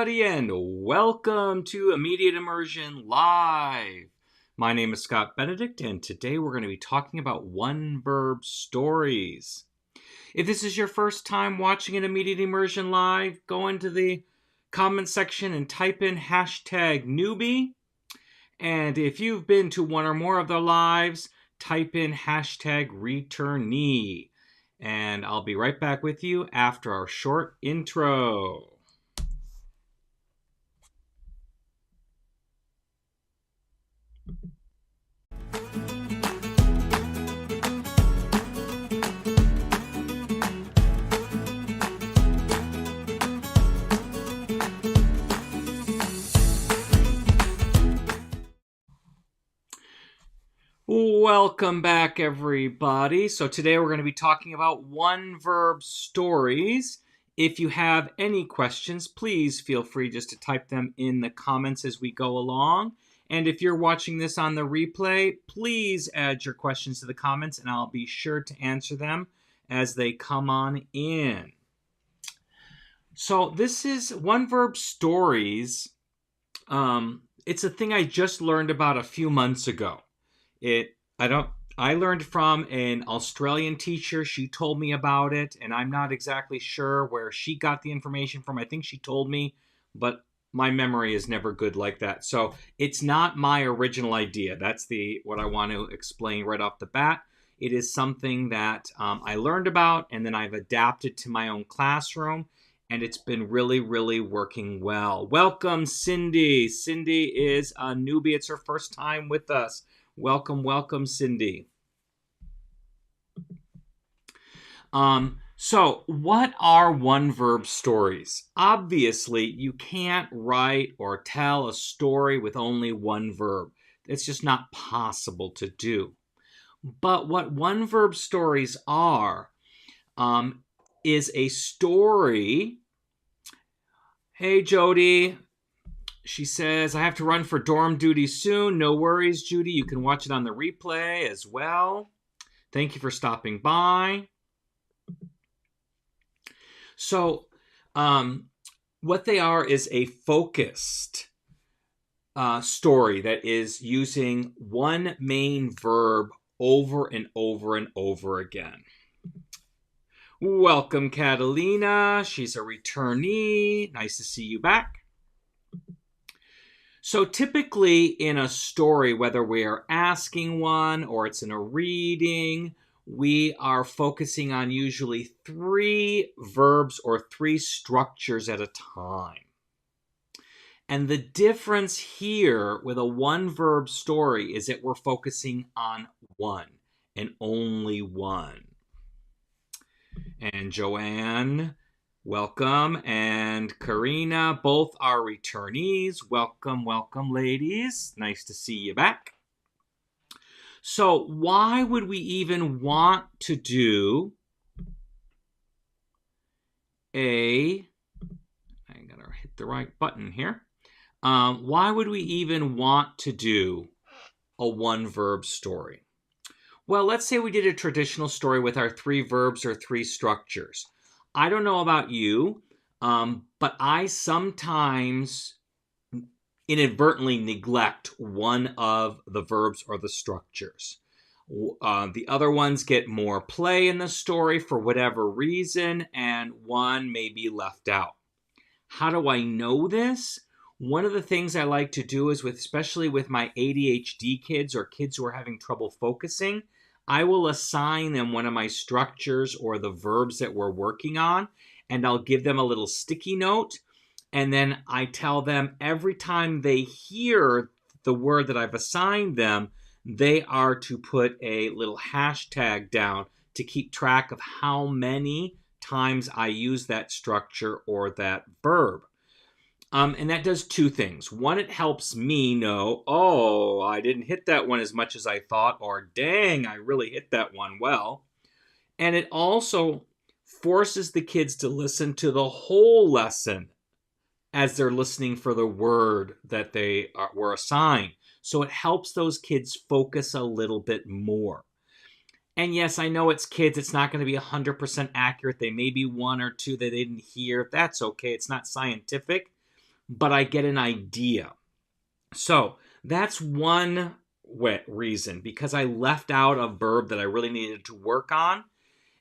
everybody, and welcome to Immediate Immersion Live. My name is Scott Benedict, and today we're going to be talking about one-verb stories. If this is your first time watching an Immediate Immersion Live, go into the comment section and type in hashtag newbie. And if you've been to one or more of the lives, type in hashtag returnee. And I'll be right back with you after our short intro. Welcome back, everybody. So today we're going to be talking about one-verb stories. If you have any questions, please feel free just to type them in the comments as we go along. And if you're watching this on the replay, please add your questions to the comments and I'll be sure to answer them as they come on in. So this is one-verb stories. It's a thing I just learned about a few months ago. I learned from an Australian teacher. She told me about it, and I'm not exactly sure where she got the information from. I think she told me, but my memory is never good like that. So it's not my original idea. That's what I want to explain right off the bat. It is something that I learned about, and then I've adapted to my own classroom, and it's been really, really working well. Welcome, Cindy. Cindy is a newbie. It's her first time with us. Welcome, Cindy. So what are one-verb stories? Obviously, you can't write or tell a story with only one verb. It's just not possible to do. But what one-verb stories are is a story. Hey, Jody. She says, I have to run for dorm duty soon. No worries, Judy. You can watch it on the replay as well. Thank you for stopping by. So, what they are is a focused story that is using one main verb over and over and over again. Welcome, Catalina. She's a returnee. Nice to see you back. So typically in a story, whether we are asking one or it's in a reading, we are focusing on usually three verbs or three structures at a time. And the difference here with a one-verb story is that we're focusing on one and only one. And Joanne, welcome, and Karina, both are returnees. Welcome, ladies. Nice to see you back. So why would we even want to do I gotta hit the right button here. Why would we even want to do a one-verb story? Well, let's say we did a traditional story with our three verbs or three structures. I don't know about you, but I sometimes inadvertently neglect one of the verbs or the structures. The other ones get more play in the story for whatever reason, and one may be left out. How do I know this? One of the things I like to do is, especially with my ADHD kids or kids who are having trouble focusing, I will assign them one of my structures or the verbs that we're working on, and I'll give them a little sticky note, and then I tell them every time they hear the word that I've assigned them, they are to put a little hashtag down to keep track of how many times I use that structure or that verb. And that does two things. One, it helps me know, oh, I didn't hit that one as much as I thought, or dang, I really hit that one well. And it also forces the kids to listen to the whole lesson as they're listening for the word that they were assigned. So it helps those kids focus a little bit more. And yes, I know it's kids. It's not going to be 100% accurate. They may be one or two that they didn't hear. That's okay. It's not scientific. but I get an idea. So that's one reason, because I left out a verb that I really needed to work on.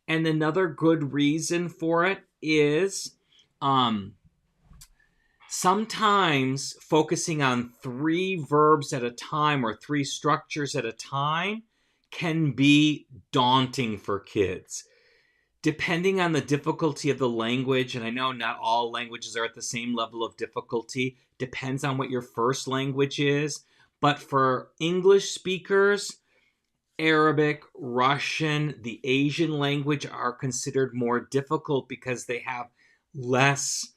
And another good reason for it is sometimes focusing on 3 verbs at a time or 3 structures at a time can be daunting for kids. Depending on the difficulty of the language, and I know not all languages are at the same level of difficulty, depends on what your first language is. But for English speakers, Arabic, Russian, the Asian language are considered more difficult because they have less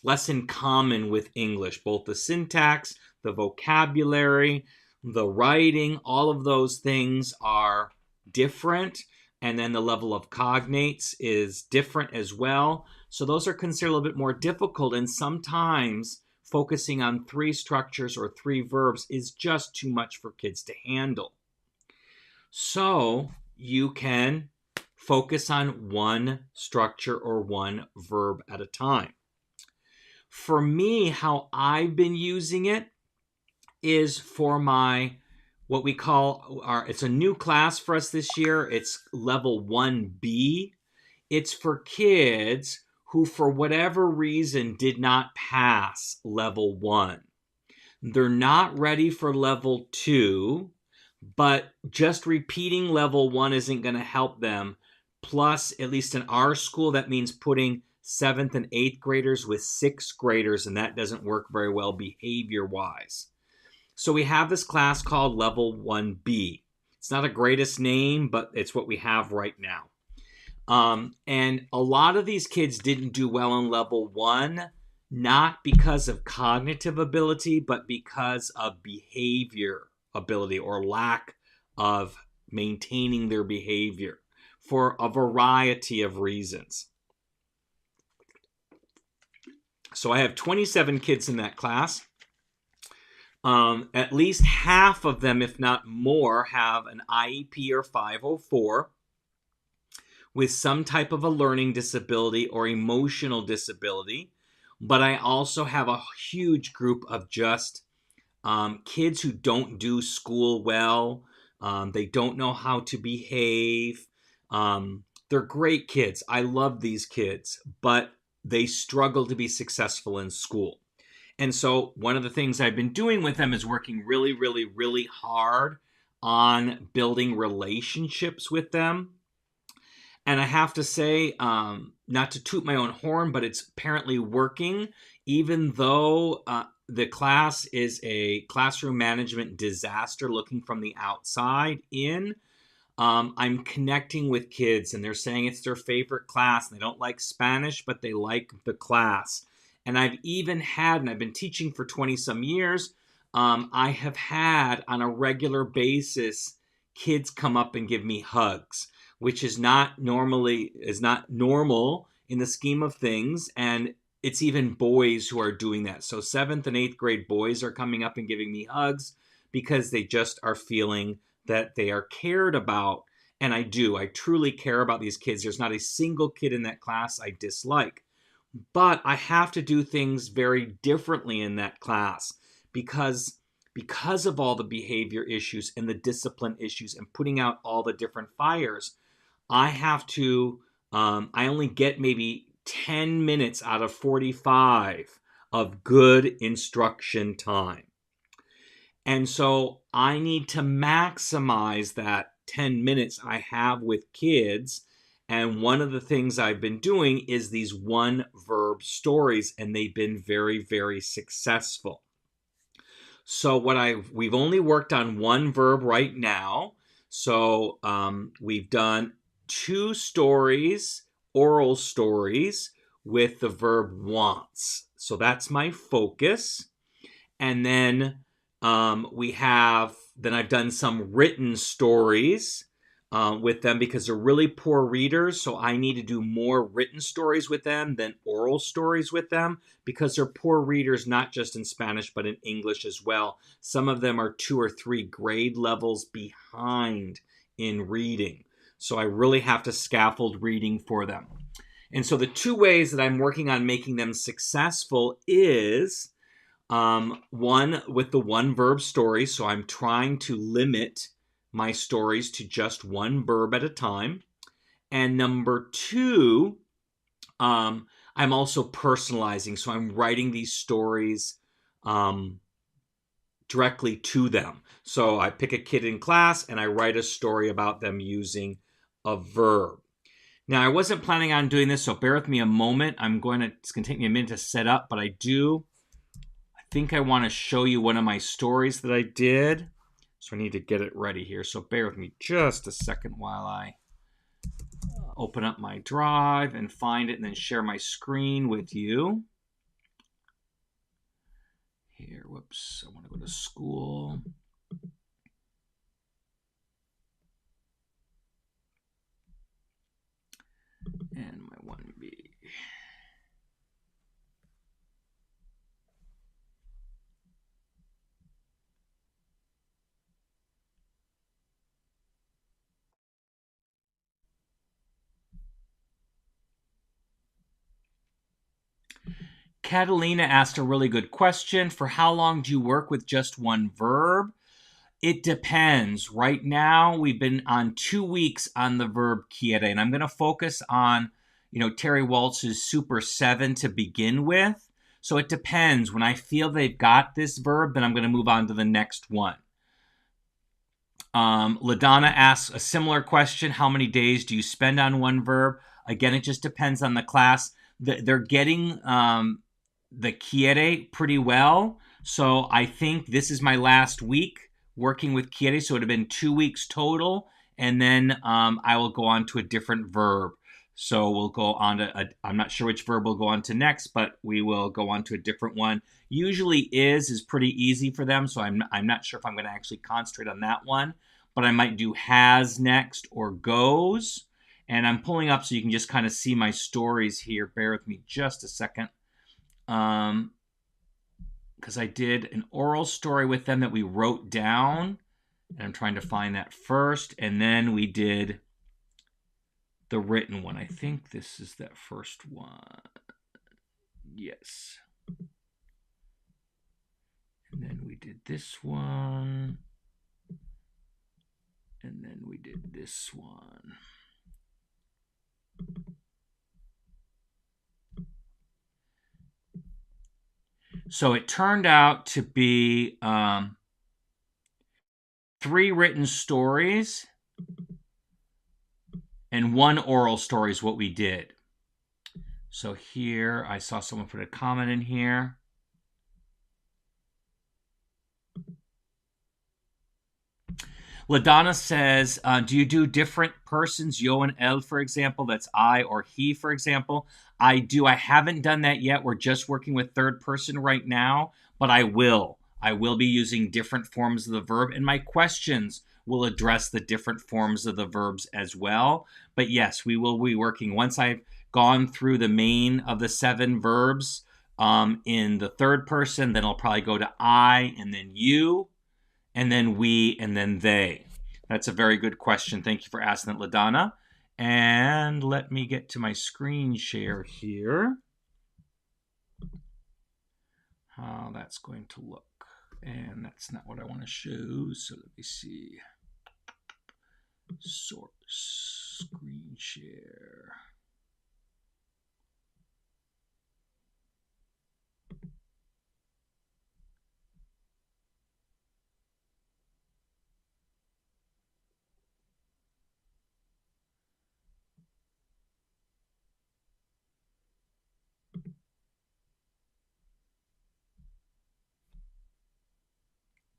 less in common with English. Both the syntax, the vocabulary, the writing, all of those things are different. And then the level of cognates is different as well. So those are considered a little bit more difficult. And sometimes focusing on 3 structures or 3 verbs is just too much for kids to handle. So you can focus on 1 structure or 1 verb at a time. For me, how I've been using it is for my, what we call it's a new class for us this year. It's level 1B. It's for kids who, for whatever reason, did not pass level 1. They're not ready for level 2. But just repeating level 1 isn't going to help them. Plus, at least in our school, that means putting 7th and 8th graders with 6th graders, and that doesn't work very well behavior-wise. So we have this class called Level 1B. It's not the greatest name, but it's what we have right now. And a lot of these kids didn't do well in Level 1, not because of cognitive ability, but because of behavior ability or lack of maintaining their behavior for a variety of reasons. So I have 27 kids in that class. At least half of them, if not more, have an IEP or 504 with some type of a learning disability or emotional disability. But I also have a huge group of just kids who don't do school well. They don't know how to behave. They're great kids. I love these kids, but they struggle to be successful in school. And so one of the things I've been doing with them is working really, really, really hard on building relationships with them. And I have to say, not to toot my own horn, but it's apparently working, even though the class is a classroom management disaster looking from the outside in. I'm connecting with kids, and they're saying it's their favorite class. They don't like Spanish, but they like the class. And I've even had, and I've been teaching for 20 some years, I have had on a regular basis kids come up and give me hugs, which is not normal in the scheme of things. And it's even boys who are doing that. So 7th and 8th grade boys are coming up and giving me hugs because they just are feeling that they are cared about. And I truly care about these kids. There's not a single kid in that class I dislike. But I have to do things very differently in that class because of all the behavior issues and the discipline issues and putting out all the different fires. I have to, I only get maybe 10 minutes out of 45 of good instruction time. And so I need to maximize that 10 minutes I have with kids. And one of the things I've been doing is these 1-verb stories, and they've been very, very successful. So we've only worked on 1 verb right now. So we've done 2 stories, oral stories, with the verb wants. So that's my focus. And then I've done some written stories with them because they're really poor readers. So I need to do more written stories with them than oral stories with them because they're poor readers, not just in Spanish, but in English as well. Some of them are 2 or 3 grade levels behind in reading. So I really have to scaffold reading for them. And so the two ways that I'm working on making them successful is one with the one verb story. So I'm trying to limit my stories to just one verb at a time. And number two, I'm also personalizing. So I'm writing these stories directly to them. So I pick a kid in class and I write a story about them using a verb. Now, I wasn't planning on doing this, so bear with me a moment. It's going to take me a minute to set up, but I think I want to show you one of my stories that I did. So I need to get it ready here. So bear with me just a second while I open up my drive and find it and then share my screen with you. Here, whoops, I want to go to school. And my 1B. Catalina asked a really good question. For how long do you work with just one verb? It depends. Right now, we've been on 2 weeks on the verb quiere, and I'm going to focus on, Terry Walsh's Super 7 to begin with. So it depends. When I feel they've got this verb, then I'm going to move on to the next one. LaDonna asks a similar question. How many days do you spend on one verb? Again, it just depends on the class. They're getting the quiere pretty well. So I think this is my last week working with quiere. So it would have been 2 weeks total. And then I will go on to a different verb. So we'll go on to, I'm not sure which verb we'll go on to next, but we will go on to a different one. Usually is pretty easy for them. So I'm not sure if I'm going to actually concentrate on that one. But I might do has next or goes. And I'm pulling up so you can just kind of see my stories here. Bear with me just a second. Because I did an oral story with them that we wrote down. And I'm trying to find that first. And then we did the written one. I think this is that first one. Yes. And then we did this one. And then we did this one. So it turned out to be 3 written stories and 1 oral story is what we did. So here, I saw someone put a comment in here. LaDonna says, do you do different persons, yo and el, for example? That's I or he, for example. I do. I haven't done that yet. We're just working with third person right now, but I will. I will be using different forms of the verb, and my questions will address the different forms of the verbs as well. But yes, we will be working. Once I've gone through the main of the 7 verbs in the third person, then I'll probably go to I and then you, and then we, and then they. That's a very good question. Thank you for asking that, LaDonna. And let me get to my screen share here. How that's going to look. And that's not what I want to show. So let me see. Source, screen share.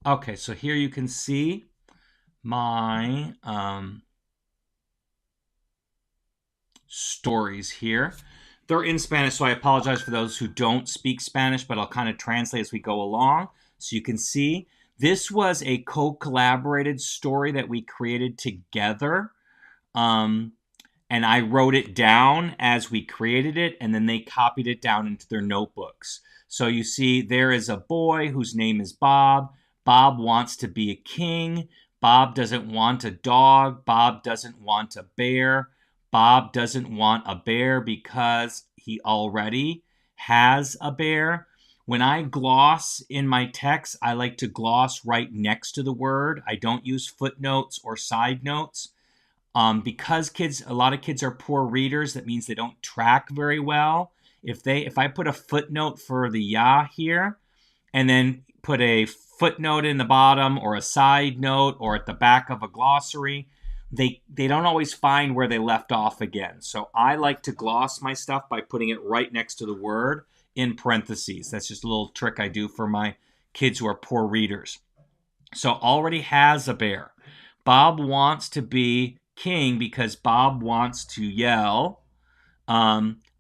Okay, so here you can see my stories here. They're in Spanish, so I apologize for those who don't speak Spanish, but I'll kind of translate as we go along. So you can see this was a co-collaborated story that we created together. And I wrote it down as we created it, and then they copied it down into their notebooks. So you see there is a boy whose name is Bob. Bob wants to be a king. Bob doesn't want a dog. Bob doesn't want a bear. Bob doesn't want a bear because he already has a bear. When I gloss in my text, I like to gloss right next to the word. I don't use footnotes or side notes. Because a lot of kids are poor readers, that means they don't track very well. If I put a footnote for the ya here, and then put a footnote in the bottom or a side note or at the back of a glossary, they don't always find where they left off again. So I like to gloss my stuff by putting it right next to the word in parentheses. That's just a little trick I do for my kids who are poor readers. So already has a bear. Bob wants to be king because Bob wants to yell,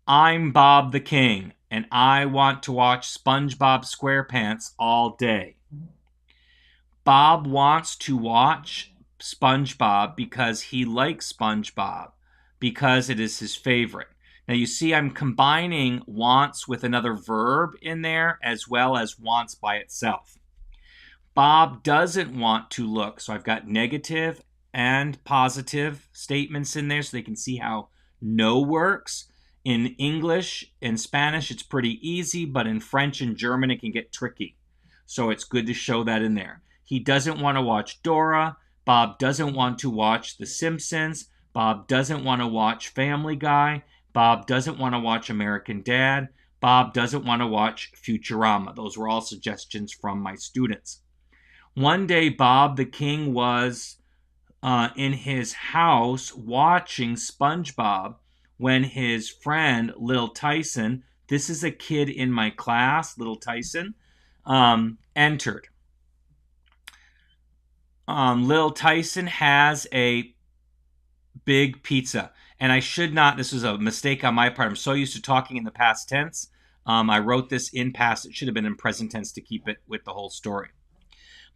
I'm Bob the King, and I want to watch SpongeBob SquarePants all day. Bob wants to watch SpongeBob because he likes SpongeBob, because it is his favorite. Now you see I'm combining wants with another verb in there as well as wants by itself. Bob doesn't want to look. So I've got negative and positive statements in there so they can see how no works. In English and Spanish, it's pretty easy, but in French and German, it can get tricky. So it's good to show that in there. He doesn't want to watch Dora. Bob doesn't want to watch The Simpsons. Bob doesn't want to watch Family Guy. Bob doesn't want to watch American Dad. Bob doesn't want to watch Futurama. Those were all suggestions from my students. One day, Bob the King was in his house watching SpongeBob when his friend, Little Tyson, this is a kid in my class, Little Tyson, entered. Little Tyson has a big pizza. And I should not, this was a mistake on my part. I'm so used to talking in the past tense. I wrote this in past. It should have been in present tense to keep it with the whole story.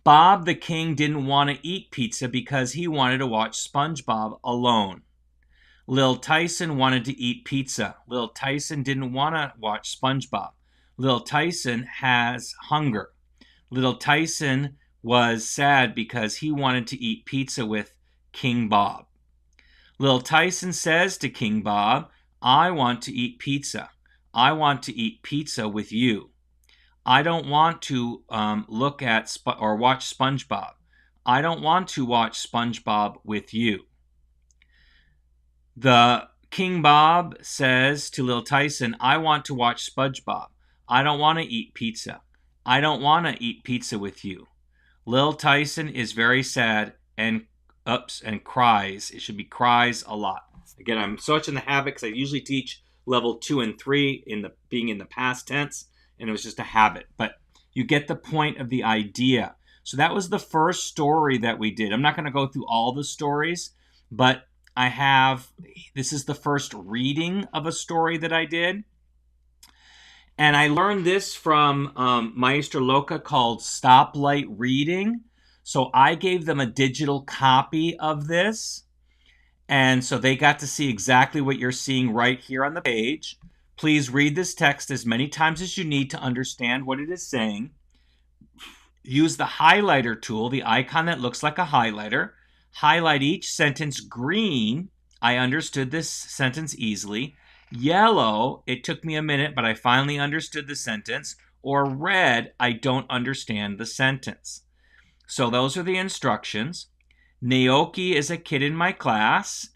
Bob the King didn't want to eat pizza because he wanted to watch SpongeBob alone. Lil Tyson wanted to eat pizza. Lil Tyson didn't want to watch SpongeBob. Lil Tyson has hunger. Lil Tyson was sad because he wanted to eat pizza with King Bob. Lil Tyson says to King Bob, I want to eat pizza. I want to eat pizza with you. I don't want to look at or watch SpongeBob. I don't want to watch SpongeBob with you. The King Bob says to Lil Tyson, I want to watch SpongeBob. I don't want to eat pizza. I don't want to eat pizza with you. Lil Tyson is very sad and cries. It should be cries a lot. Again, I'm so much in the habit because I usually teach level 2 and 3 being in the past tense, and it was just a habit. But you get the point of the idea. So that was the first story that we did. I'm not going to go through all the stories, but this is the first reading of a story that I did. And I learned this from Maestra Loca called Stoplight Reading. So I gave them a digital copy of this. And so they got to see exactly what you're seeing right here on the page. Please read this text as many times as you need to understand what it is saying. Use the highlighter tool, the icon that looks like a highlighter. Highlight each sentence green. I understood this sentence easily. Yellow, it took me a minute, but I finally understood the sentence. Or red, I don't understand the sentence. So those are the instructions. Naoki is a kid in my class.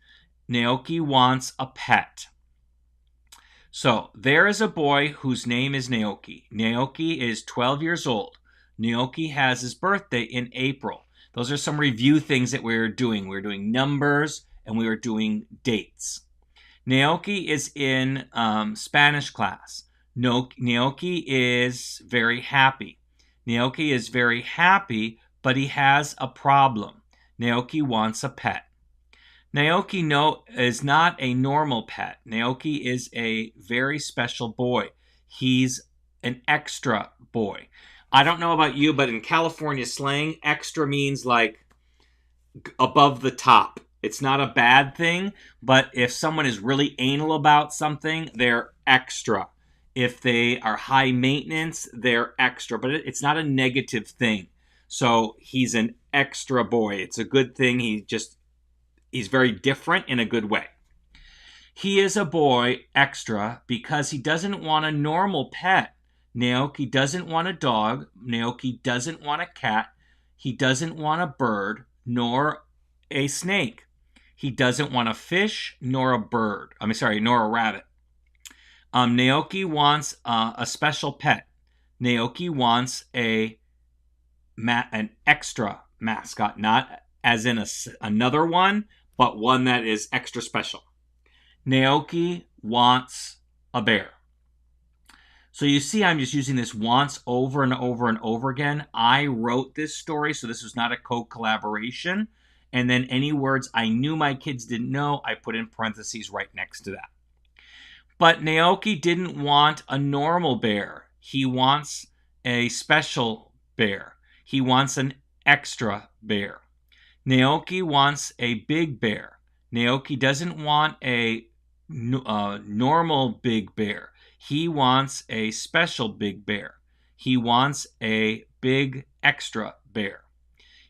Naoki wants a pet. So there is a boy whose name is Naoki. Naoki is 12 years old. Naoki has his birthday in April. Those are some review things that we're doing. We're doing numbers and we are doing dates. Naoki is in Spanish class. Naoki is very happy. Naoki is very happy, but he has a problem. Naoki wants a pet. Naoki is not a normal pet. Naoki is a very special boy. He's an extra boy. I don't know about you, but in California slang, extra means like above the top. It's not a bad thing, but if someone is really anal about something, they're extra. If they are high maintenance, they're extra, but it's not a negative thing. So he's an extra boy. It's a good thing. He's very different in a good way. He is a boy extra because he doesn't want a normal pet. Naoki doesn't want a dog. Naoki doesn't want a cat. He doesn't want a bird nor a snake. He doesn't want a fish nor a bird. Nor a rabbit. Naoki wants a special pet. Naoki wants an extra mascot, not as in another one, but one that is extra special. Naoki wants a bear. So you see, I'm just using this wants over and over and over again. I wrote this story, so this was not a co-collaboration. And then any words I knew my kids didn't know, I put in parentheses right next to that. But Naoki didn't want a normal bear. He wants a special bear. He wants an extra bear. Naoki wants a big bear. Naoki doesn't want a normal big bear. He wants a special big bear. He wants a big extra bear.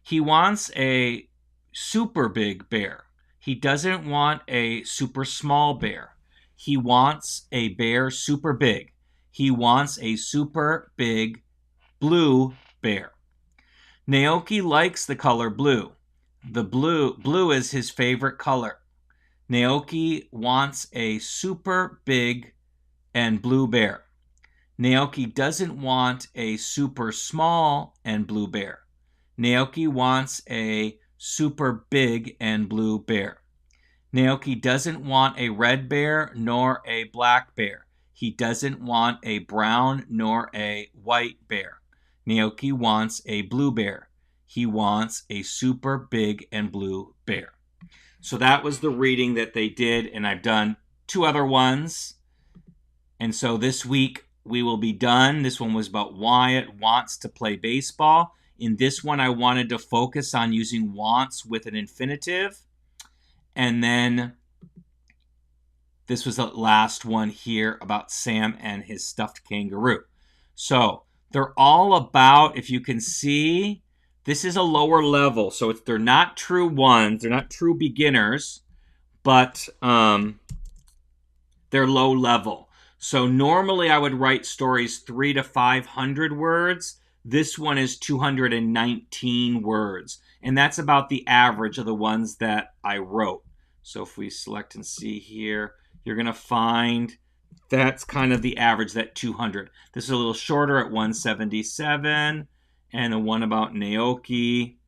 He wants a super big bear. He doesn't want a super small bear. He wants a bear super big. He wants a super big blue bear. Naoki likes the color blue. The blue is his favorite color. Naoki wants a super big and blue bear. Naoki doesn't want a super small and blue bear. Naoki wants a super big and blue bear. Naoki doesn't want a red bear nor a black bear. He doesn't want a brown nor a white bear. Naoki wants a blue bear. He wants a super big and blue bear. So that was the reading that they did, and I've done 2 other ones. And so this week we will be done. This one was about Wyatt wants to play baseball. In this one, I wanted to focus on using wants with an infinitive. And then this was the last one here about Sam and his stuffed kangaroo. So they're all about, if you can see, this is a lower level. So they're not true ones. They're not true beginners, but they're low level. So normally I would write stories 300 to 500 words. This one is 219 words. And that's about the average of the ones that I wrote. So if we select and see here, you're going to find that's kind of the average, that 200. This is a little shorter at 177. And the one about Naoki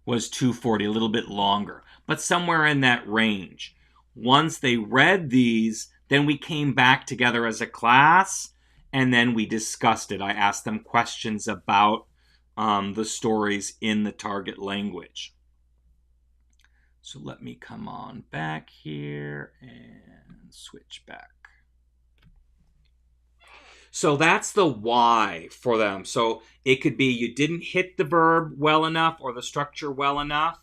was 240, a little bit longer, but somewhere in that range. Once they read these, then we came back together as a class, and then we discussed it. I asked them questions about the stories in the target language. So let me come on back here and switch back. So that's the why for them. So it could be you didn't hit the verb well enough or the structure well enough,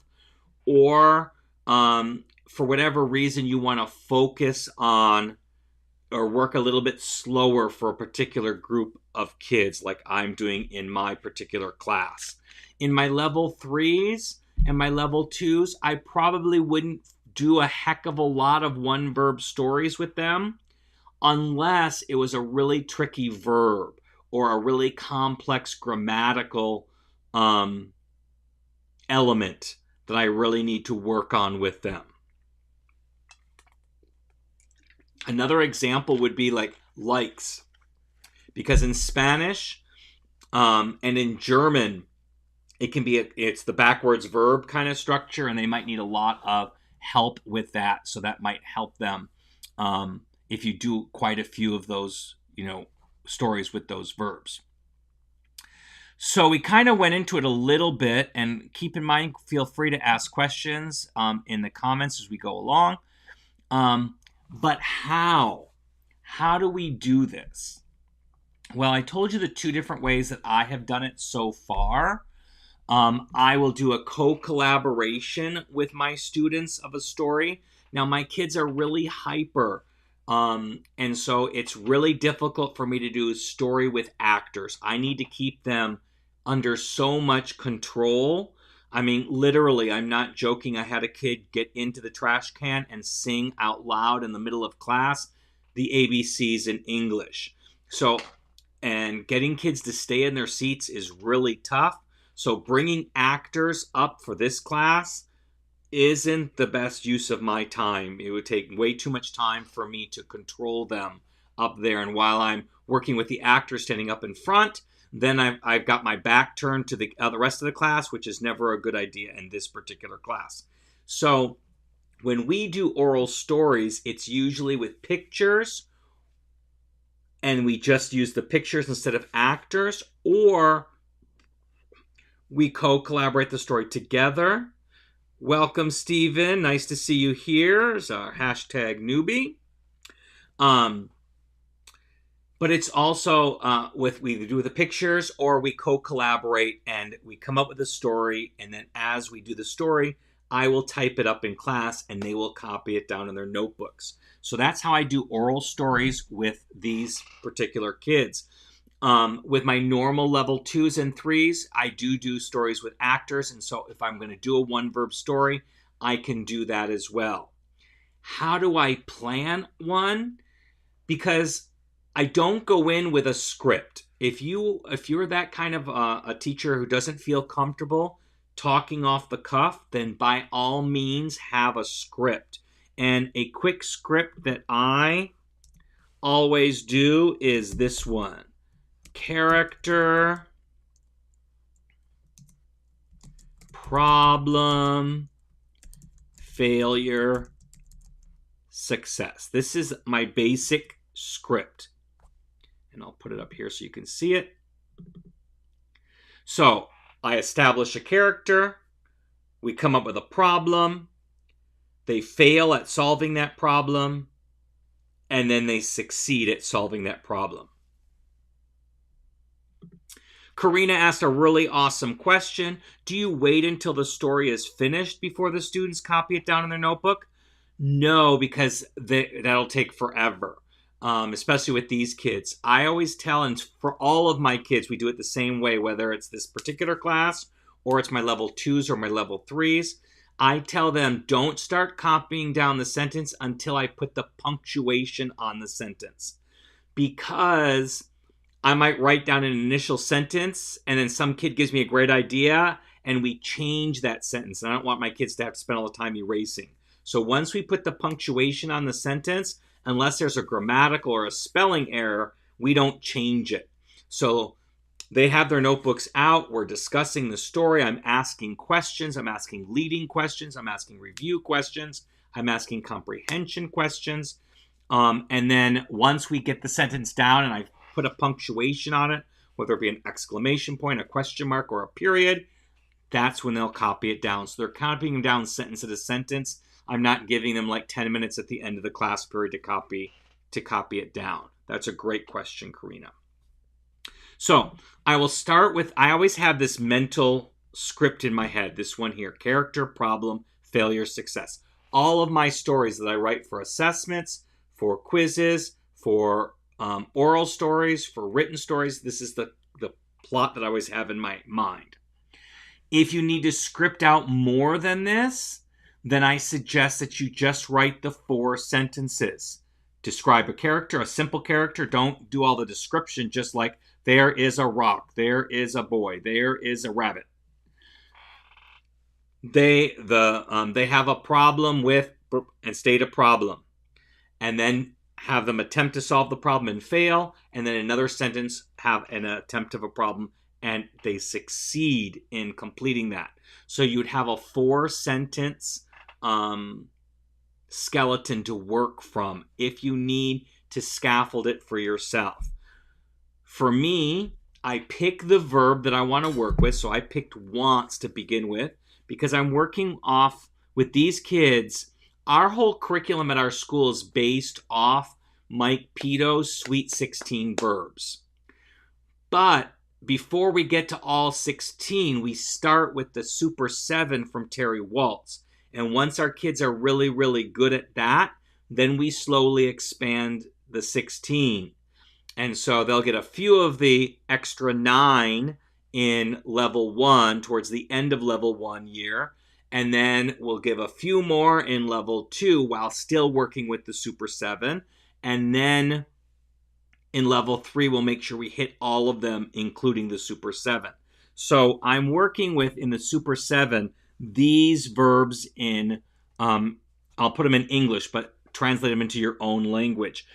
or for whatever reason you want to focus on or work a little bit slower for a particular group of kids, like I'm doing in my particular class. In my level 3s and my level 2s, I probably wouldn't do a heck of a lot of one-verb stories with them, unless it was a really tricky verb or a really complex grammatical element that I really need to work on with them. Another example would be like likes, because in Spanish and in German, it's the backwards verb kind of structure, and they might need a lot of help with that. So that might help them if you do quite a few of those, stories with those verbs. So we kind of went into it a little bit, and keep in mind, feel free to ask questions in the comments as we go along. But how? How do we do this? Well, I told you the 2 different ways that I have done it so far. I will do a co-collaboration with my students of a story. Now, my kids are really hyper. And so it's really difficult for me to do a story with actors. I need to keep them under so much control. I mean, literally, I'm not joking. I had a kid get into the trash can and sing out loud in the middle of class the ABCs in English. So, and getting kids to stay in their seats is really tough. So, bringing actors up for this class isn't the best use of my time. It would take way too much time for me to control them up there. And while I'm working with the actors standing up in front, then I've got my back turned to the rest of the class, which is never a good idea in this particular class. So when we do oral stories, it's usually with pictures, and we just use the pictures instead of actors, or we co-collaborate the story together. Welcome, Stephen. Nice to see you here. It's our hashtag newbie. But it's also we do the pictures, or we co-collaborate and we come up with a story. And then as we do the story, I will type it up in class and they will copy it down in their notebooks. So that's how I do oral stories with these particular kids. With my normal level 2s and 3s, I do stories with actors. And so if I'm going to do a one-verb story, I can do that as well. How do I plan one? Because I don't go in with a script. If you're that kind of a teacher who doesn't feel comfortable talking off the cuff, then by all means have a script. And a quick script that I always do is this one. Character, problem, failure, success. This is my basic script. And I'll put it up here so you can see it. So I establish a character. We come up with a problem. They fail at solving that problem. And then they succeed at solving that problem. Karina asked a really awesome question. Do you wait until the story is finished before the students copy it down in their notebook? No, because that'll take forever, especially with these kids. I always tell, and for all of my kids, we do it the same way, whether it's this particular class or it's my level 2s or my level 3s. I tell them, don't start copying down the sentence until I put the punctuation on the sentence. Because I might write down an initial sentence and then some kid gives me a great idea and we change that sentence. And I don't want my kids to have to spend all the time erasing. So once we put the punctuation on the sentence, unless there's a grammatical or a spelling error, we don't change it. So they have their notebooks out. We're discussing the story. I'm asking questions. I'm asking leading questions. I'm asking review questions. I'm asking comprehension questions. And then once we get the sentence down and I put a punctuation on it, whether it be an exclamation point, a question mark, or a period, that's when they'll copy it down. So they're copying down sentence to sentence. I'm not giving them like 10 minutes at the end of the class period to copy it down. That's a great question, Karina. So I will start with, I always have this mental script in my head, this one here, character, problem, failure, success. All of my stories that I write for assessments, for quizzes, for oral stories, for written stories, this is the plot that I always have in my mind. If you need to script out more than this, then I suggest that you just write the 4 sentences. Describe a character, a simple character. Don't do all the description, just like there is a rock, there is a boy, there is a rabbit. They have a problem with, and state a problem. And then have them attempt to solve the problem and fail. And then another sentence have an attempt of a problem and they succeed in completing that. So you'd have a 4-sentence skeleton to work from if you need to scaffold it for yourself. For me, I pick the verb that I want to work with. So I picked wants to begin with because I'm working off with these kids. Our whole curriculum at our school is based off Mike Peto's Sweet 16 verbs. But before we get to all 16, we start with the Super 7 from Terry Waltz. And once our kids are really, really good at that, then we slowly expand the 16. And so they'll get a few of the extra 9 in level 1 towards the end of level 1 year, and then we'll give a few more in level 2 while still working with the Super 7, and then in level 3 we'll make sure we hit all of them, including the Super 7. So I'm working with, in the Super 7, these verbs in, I'll put them in English, but translate them into your own language.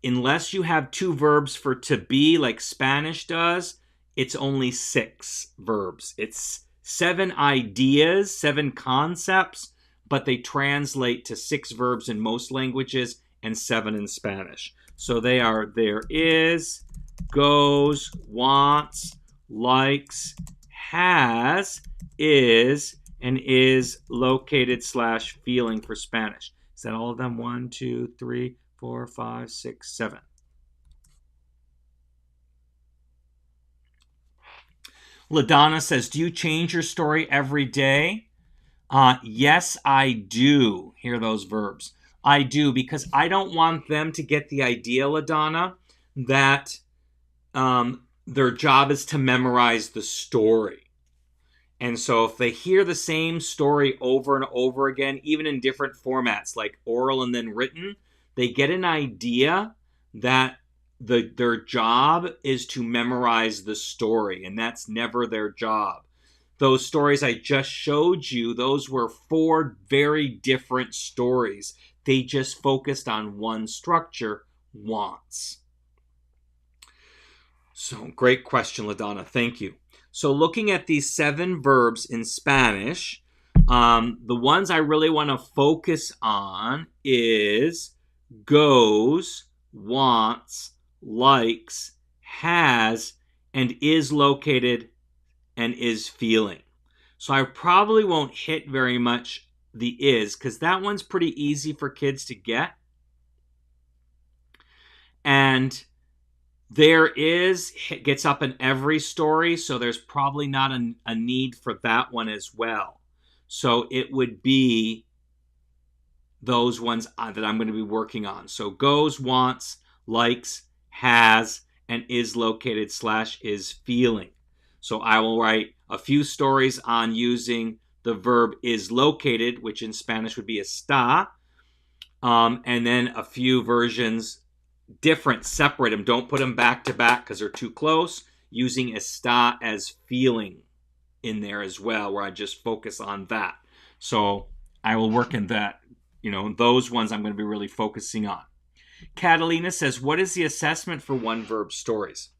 Unless you have 2 verbs for to be like Spanish does, it's only 6 verbs. It's 7 ideas, 7 concepts, but they translate to 6 verbs in most languages and 7 in Spanish. So they are there is, goes, wants, likes, has, is, and is located / feeling for Spanish. Is that all of them? 1, 2, 3, 4, 5, 6, 7. LaDonna says, do you change your story every day? Yes, I do. Hear those verbs. I do, because I don't want them to get the idea, LaDonna, that their job is to memorize the story. And so if they hear the same story over and over again, even in different formats like oral and then written, they get an idea that their job is to memorize the story, and that's never their job. Those stories I just showed you, those were 4 very different stories. They just focused on one structure, wants. So great question, LaDonna. Thank you. So looking at these 7 verbs in Spanish, the ones I really want to focus on is goes, wants, likes, has, and is located, and is feeling. So I probably won't hit very much the is, because that one's pretty easy for kids to get. And there is gets up in every story, so there's probably not a need for that one as well. So it would be those ones that I'm going to be working on. So goes, wants, likes, has, and is located / is feeling. So I will write a few stories on using the verb is located, which in Spanish would be está, and then a few versions different, separate them. Don't put them back to back because they're too close. Using está as feeling in there as well, where I just focus on that. So I will work in that. Those ones I'm going to be really focusing on. Catalina says, what is the assessment for one-verb stories?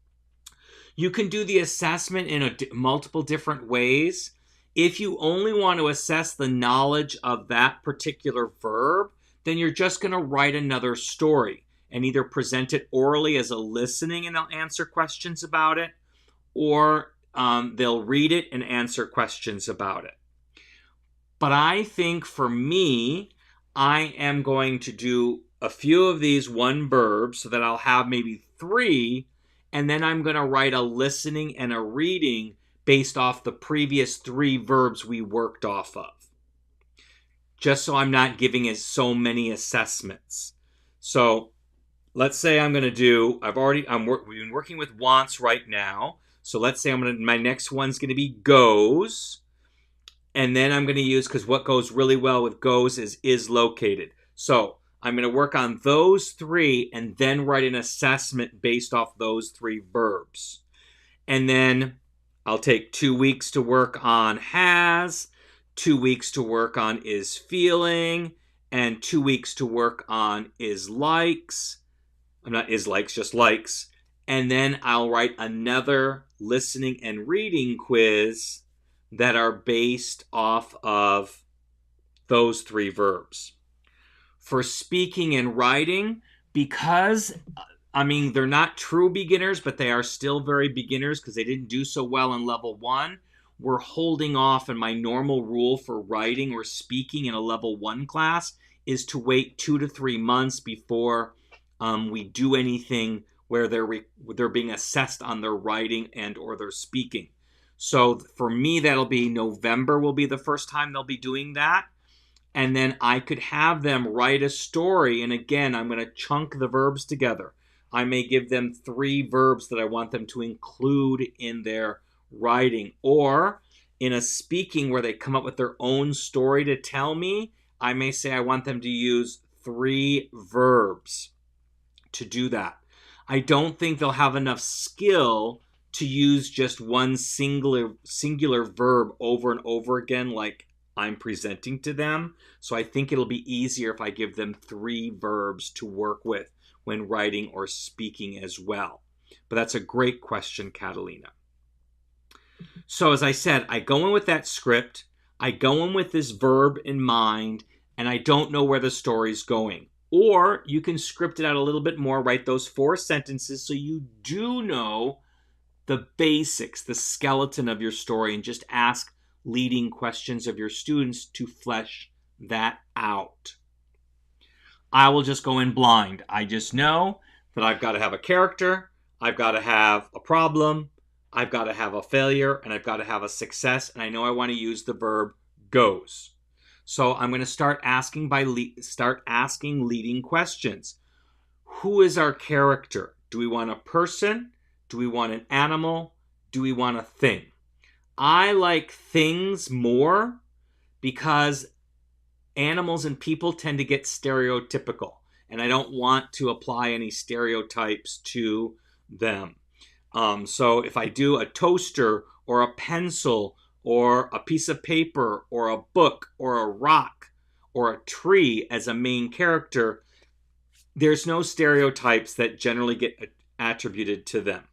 You can do the assessment in multiple different ways. If you only want to assess the knowledge of that particular verb, then you're just going to write another story and either present it orally as a listening and they'll answer questions about it, or they'll read it and answer questions about it. But I think for me, I am going to do a few of these one-verbs so that I'll have maybe 3, and then I'm going to write a listening and a reading based off the previous 3 verbs we worked off of. Just so I'm not giving it so many assessments. So let's say I'm going to do, we've been working with wants right now. So let's say my next one's going to be goes. And then I'm going to use, because what goes really well with goes is located. So I'm going to work on those 3 and then write an assessment based off those 3 verbs. And then I'll take 2 weeks to work on has, 2 weeks to work on is feeling, and 2 weeks to work on is likes. Not is likes, just likes. And then I'll write another listening and reading quiz that are based off of those 3 verbs. For speaking and writing, because, they're not true beginners, but they are still very beginners because they didn't do so well in level 1, we're holding off, and my normal rule for writing or speaking in a level 1 class is to wait 2 to 3 months before we do anything where they're being assessed on their writing and or their speaking. So for me, that'll be November will be the first time they'll be doing that. And then I could have them write a story. And again, I'm going to chunk the verbs together. I may give them 3 verbs that I want them to include in their writing. Or in a speaking where they come up with their own story to tell me, I may say I want them to use 3 verbs to do that. I don't think they'll have enough skill to use just one singular verb over and over again like I'm presenting to them. So I think it'll be easier if I give them 3 verbs to work with when writing or speaking as well. But that's a great question, Catalina. So as I said, I go in with that script, I go in with this verb in mind, and I don't know where the story's going. Or you can script it out a little bit more, write those 4 sentences so you do know the basics, the skeleton of your story, and just ask leading questions of your students to flesh that out. I will just go in blind. I just know that I've got to have a character, I've got to have a problem, I've got to have a failure, and I've got to have a success, and I know I want to use the verb goes. So I'm going to start asking leading questions. Who is our character? Do we want a person? Do we want an animal? Do we want a thing? I like things more because animals and people tend to get stereotypical, and I don't want to apply any stereotypes to them. So if I do a toaster or a pencil or a piece of paper or a book or a rock or a tree as a main character, there's no stereotypes that generally get attributed to them.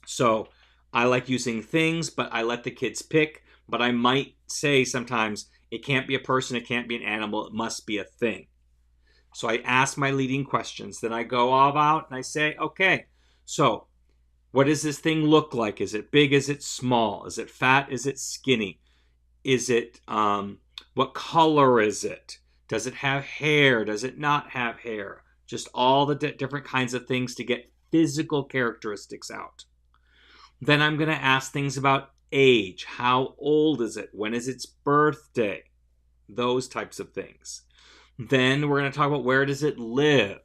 So I like using things, but I let the kids pick. But I might say sometimes it can't be a person, it can't be an animal, it must be a thing. So I ask my leading questions. Then I go all out and I say, okay, so what does this thing look like? Is it big? Is it small? Is it fat? Is it skinny? Is it, what color is it? Does it have hair? Does it not have hair? Just all the different kinds of things to get physical characteristics out. Then I'm going to ask things about age. How old is it? When is its birthday? Those types of things. Then we're going to talk about where does it live?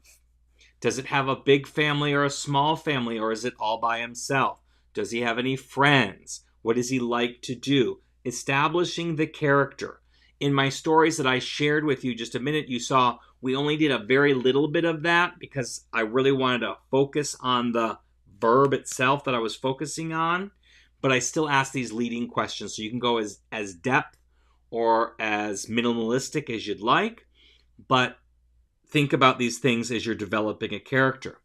Does it have a big family or a small family, or is it all by himself? Does he have any friends? What does he like to do? Establishing the character. In my stories that I shared with you just a minute, you saw we only did a very little bit of that because I really wanted to focus on the verb itself that I was focusing on. But I still ask these leading questions, so you can go as depth or as minimalistic as you'd like. But think about these things as you're developing a character.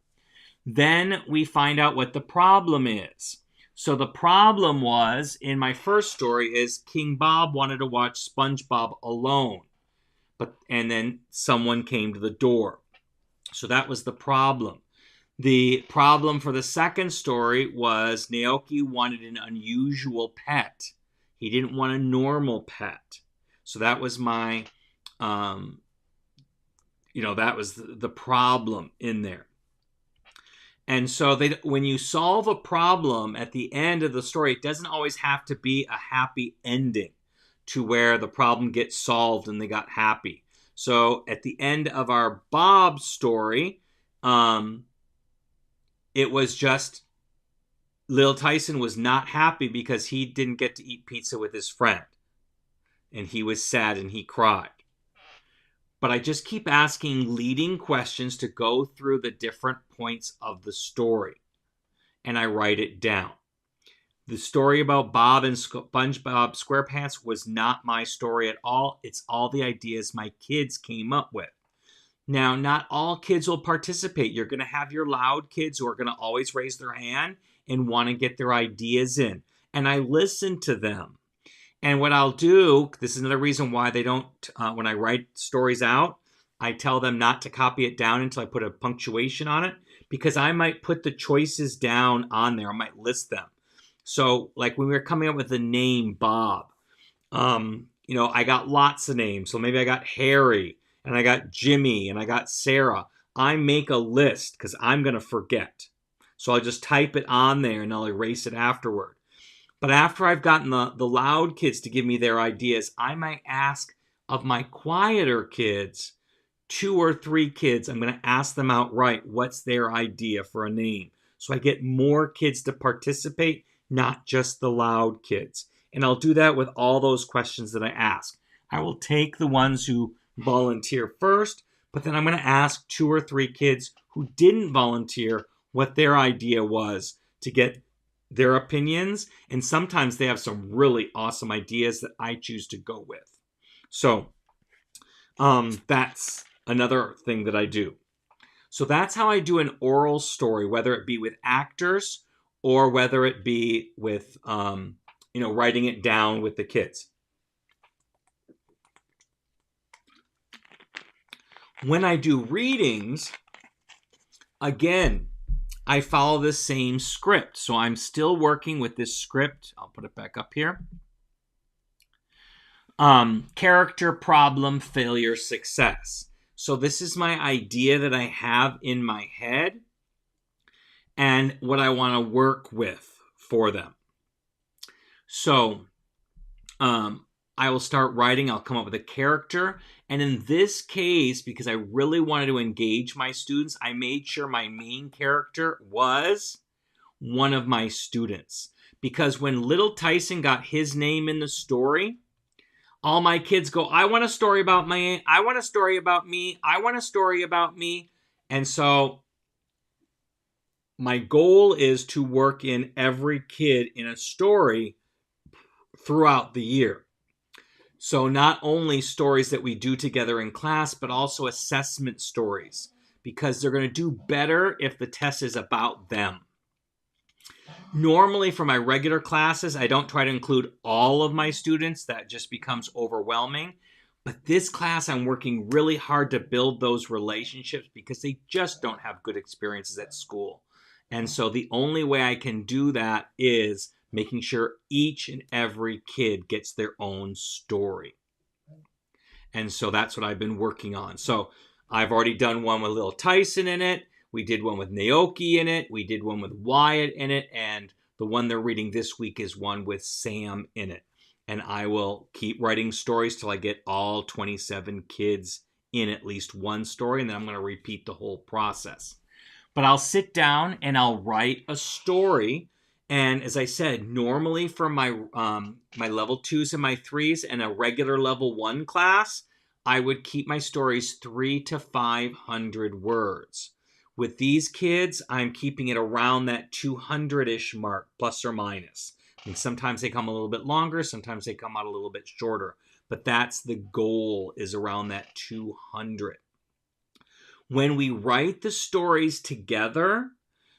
Then we find out what the problem is. So the problem was, in my first story, is King Bob wanted to watch SpongeBob alone. And then someone came to the door. So that was the problem. The problem for the second story was Naoki wanted an unusual pet. He didn't want a normal pet. So that was my that was the problem in there. And so when you solve a problem at the end of the story, it doesn't always have to be a happy ending to where the problem gets solved and they got happy. So at the end of our Bob story, it was just Lil Tyson was not happy because he didn't get to eat pizza with his friend. And he was sad and he cried. But I just keep asking leading questions to go through the different points of the story. And I write it down. The story about Bob and SpongeBob SquarePants was not my story at all. It's all the ideas my kids came up with. Now, not all kids will participate. You're going to have your loud kids who are going to always raise their hand and want to get their ideas in. And I listen to them. And what I'll do, this is another reason why they don't, when I write stories out, I tell them not to copy it down until I put a punctuation on it, because I might put the choices down on there. I might list them. So like when we were coming up with the name Bob, I got lots of names. So maybe I got Harry and I got Jimmy and I got Sarah. I make a list because I'm going to forget. So I'll just type it on there and I'll erase it afterward. But after I've gotten the loud kids to give me their ideas, I might ask of my quieter kids, 2 or 3 kids, I'm going to ask them outright, what's their idea for a name? So I get more kids to participate not just the loud kids. And I'll do that with all those questions that I ask. I will take the ones who volunteer first, but then I'm going to ask 2 or 3 kids who didn't volunteer what their idea was to get their opinions. And sometimes they have some really awesome ideas that I choose to go with. So that's another thing that I do. So that's how I do an oral story, whether it be with actors or whether it be with, writing it down with the kids. When I do readings, again, I follow the same script. So I'm still working with this script. I'll put it back up here. Character, problem, failure, success. So this is my idea that I have in my head and what I want to work with for them. So I will start writing. I'll come up with a character. And in this case, because I really wanted to engage my students, I made sure my main character was one of my students. Because when little Tyson got his name in the story, all my kids go, I want a story about me. I want a story about me. I want a story about me. And so my goal is to work in every kid in a story throughout the year. So not only stories that we do together in class, but also assessment stories, because they're going to do better if the test is about them. Normally for my regular classes, I don't try to include all of my students. That just becomes overwhelming. But this class, I'm working really hard to build those relationships because they just don't have good experiences at school. And so the only way I can do that is making sure each and every kid gets their own story. And so that's what I've been working on. So I've already done one with Lil Tyson in it. We did one with Naoki in it. We did one with Wyatt in it. And the one they're reading this week is one with Sam in it. And I will keep writing stories till I get all 27 kids in at least one story. And then I'm going to repeat the whole process. But I'll sit down and I'll write a story. And as I said, normally for my my level 2s and my 3s and a regular level 1 class, I would keep my stories 300 to 500 words. With these kids, I'm keeping it around that 200-ish mark, plus or minus. I mean, sometimes they come a little bit longer, sometimes they come out a little bit shorter. But that's the goal, is around that 200. When we write the stories together,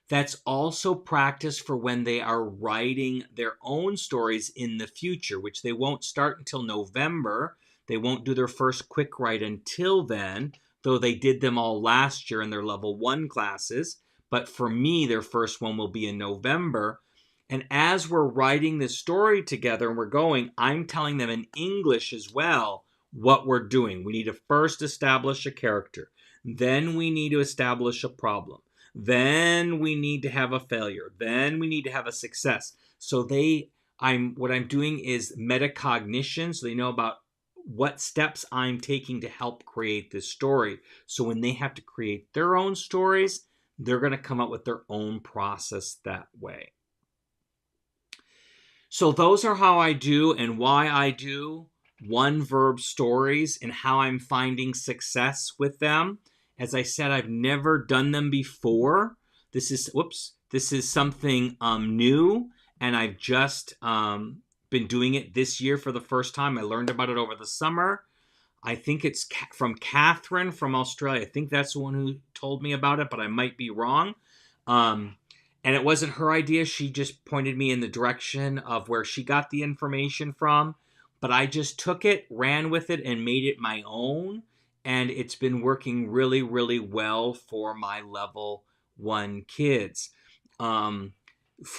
that's also practice for when they are writing their own stories in the future, which they won't start until November. They won't do their first quick write until then, though they did them all last year in their level 1 classes. But for me, their first one will be in November. And as we're writing this story together and we're going, I'm telling them in English as well what we're doing. We need to first establish a character. Then we need to establish a problem. Then we need to have a failure. Then we need to have a success. So what I'm doing is metacognition, so they know about what steps I'm taking to help create this story. So when they have to create their own stories, they're going to come up with their own process that way. So those are how I do and why I do one-verb stories and how I'm finding success with them. As I said, I've never done them before. This is something new, and I've just been doing it this year for the first time. I learned about it over the summer. I think it's from Catherine from Australia. I think that's the one who told me about it, but I might be wrong. And it wasn't her idea. She just pointed me in the direction of where she got the information from. But I just took it, ran with it, and made it my own. And it's been working really, really well for my level 1 kids. For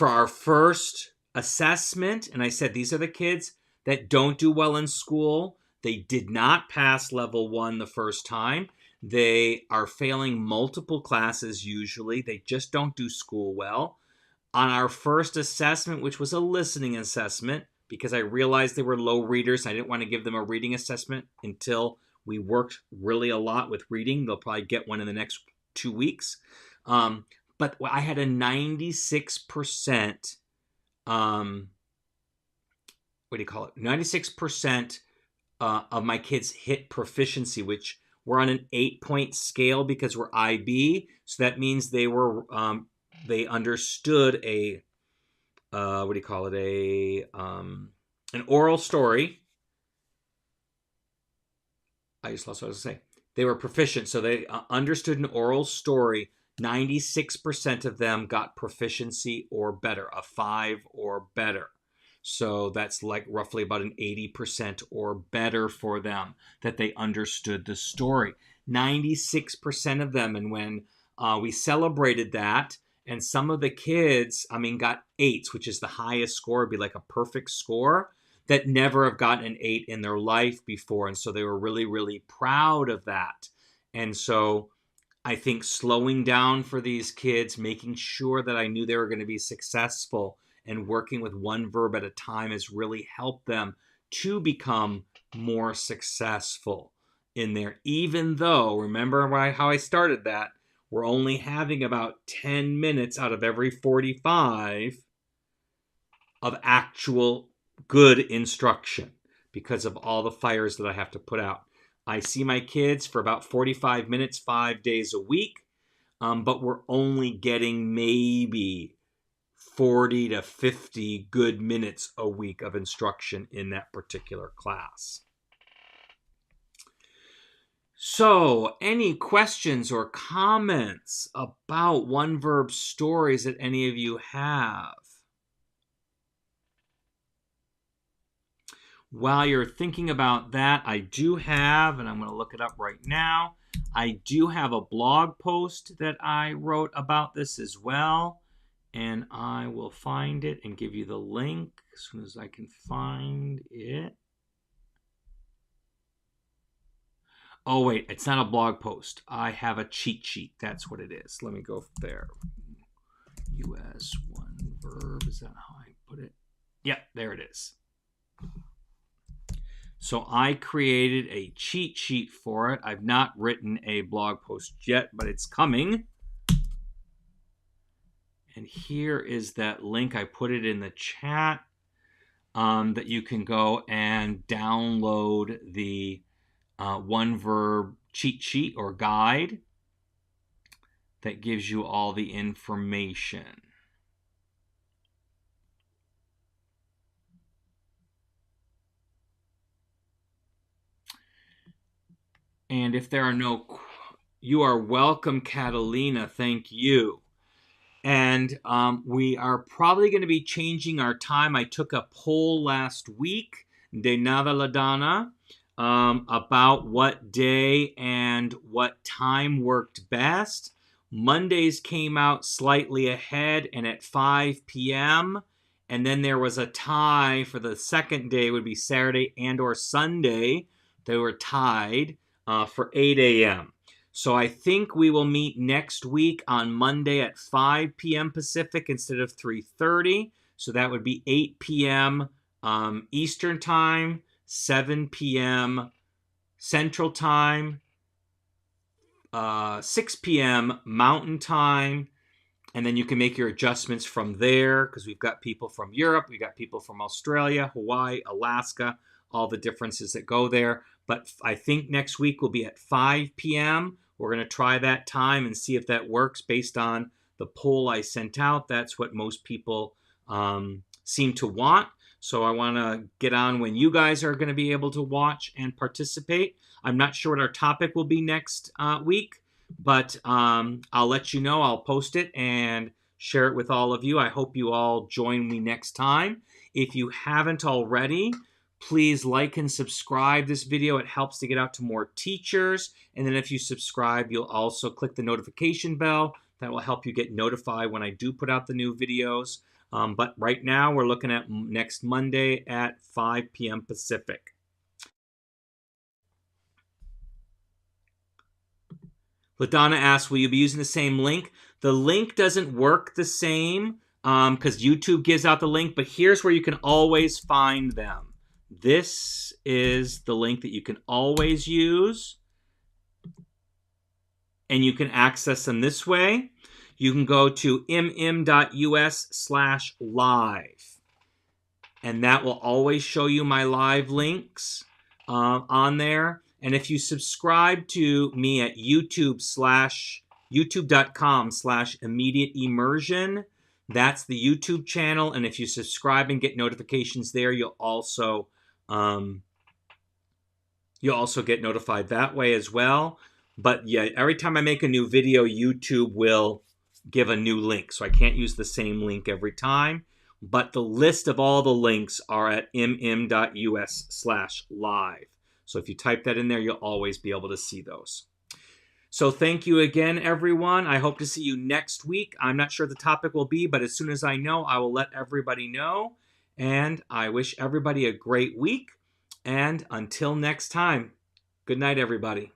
our first assessment, and I said these are the kids that don't do well in school. They did not pass level 1 the first time. They are failing multiple classes usually. They just don't do school well. On our first assessment, which was a listening assessment, because I realized they were low readers, I didn't want to give them a reading assessment until we worked really a lot with reading. They'll probably get one in the next 2 weeks. But I had a 96% what do you call it? 96% of my kids hit proficiency, which we're on an 8-point scale because we're IB. So that means they understood a what do you call it? An oral story. I just lost what I was going to say. They were proficient, so they understood an oral story. 96% of them got proficiency or better, a 5 or better. So that's like roughly about an 80% or better for them that they understood the story. 96% of them. And when we celebrated that, and some of the kids, got 8s, which is the highest score, it'd be like a perfect score, that never have gotten an 8 in their life before. And so they were really, really proud of that. And so I think slowing down for these kids, making sure that I knew they were going to be successful and working with one verb at a time has really helped them to become more successful in there. Even though, remember how I started that, we're only having about 10 minutes out of every 45 of actual good instruction because of all the fires that I have to put out. I see my kids for about 45 minutes, 5 days a week, but we're only getting maybe 40 to 50 good minutes a week of instruction in that particular class. So, any questions or comments about one verb stories that any of you have? While you're thinking about that, I do have, and I'm going to look it up right now, I do have a blog post that I wrote about this as well, and I will find it and give you the link as soon as I can find it. Oh, wait, it's not a blog post. I have a cheat sheet. That's what it is. Let me go there. US one verb, is that how I put it? Yep, there it is. So I created a cheat sheet for it. I've not written a blog post yet, but it's coming. And here is that link. I put it in the chat that you can go and download the one verb cheat sheet or guide that gives you all the information. And if there are no, you are welcome, Catalina. Thank you. And we are probably going to be changing our time. I took a poll last week, de nada la dana, about what day and what time worked best. Mondays came out slightly ahead and at 5 p.m. And then there was a tie for the second day, would be Saturday and or Sunday. They were tied for 8 a.m. So I think we will meet next week on Monday at 5 p.m. Pacific instead of 3:30. So that would be 8 p.m. Eastern Time, 7 p.m. Central Time, 6 p.m. Mountain Time. And then you can make your adjustments from there because we've got people from Europe, we've got people from Australia, Hawaii, Alaska, all the differences that go there. But I think next week will be at 5 p.m. We're going to try that time and see if that works based on the poll I sent out. That's what most people seem to want. So I want to get on when you guys are going to be able to watch and participate. I'm not sure what our topic will be next week, but I'll let you know. I'll post it and share it with all of you. I hope you all join me next time. If you haven't already, please like and subscribe this video. It helps to get out to more teachers. And then if you subscribe, you'll also click the notification bell. That will help you get notified when I do put out the new videos. But right now, we're looking at next Monday at 5 p.m. Pacific. LaDonna asks, will you be using the same link? The link doesn't work the same because YouTube gives out the link, but here's where you can always find them. This is the link that you can always use, and you can access them this way. You can go to mm.us/live. and that will always show you my live links on there. And if you subscribe to me at youtube.com/immediate immersion, that's the YouTube channel. And if you subscribe and get notifications there, you'll also get notified that way as well. But yeah, every time I make a new video, YouTube will give a new link. So I can't use the same link every time. But the list of all the links are at mm.us/live. So if you type that in there, you'll always be able to see those. So thank you again, everyone. I hope to see you next week. I'm not sure the topic will be, but as soon as I know, I will let everybody know. And I wish everybody a great week. And until next time, good night, everybody.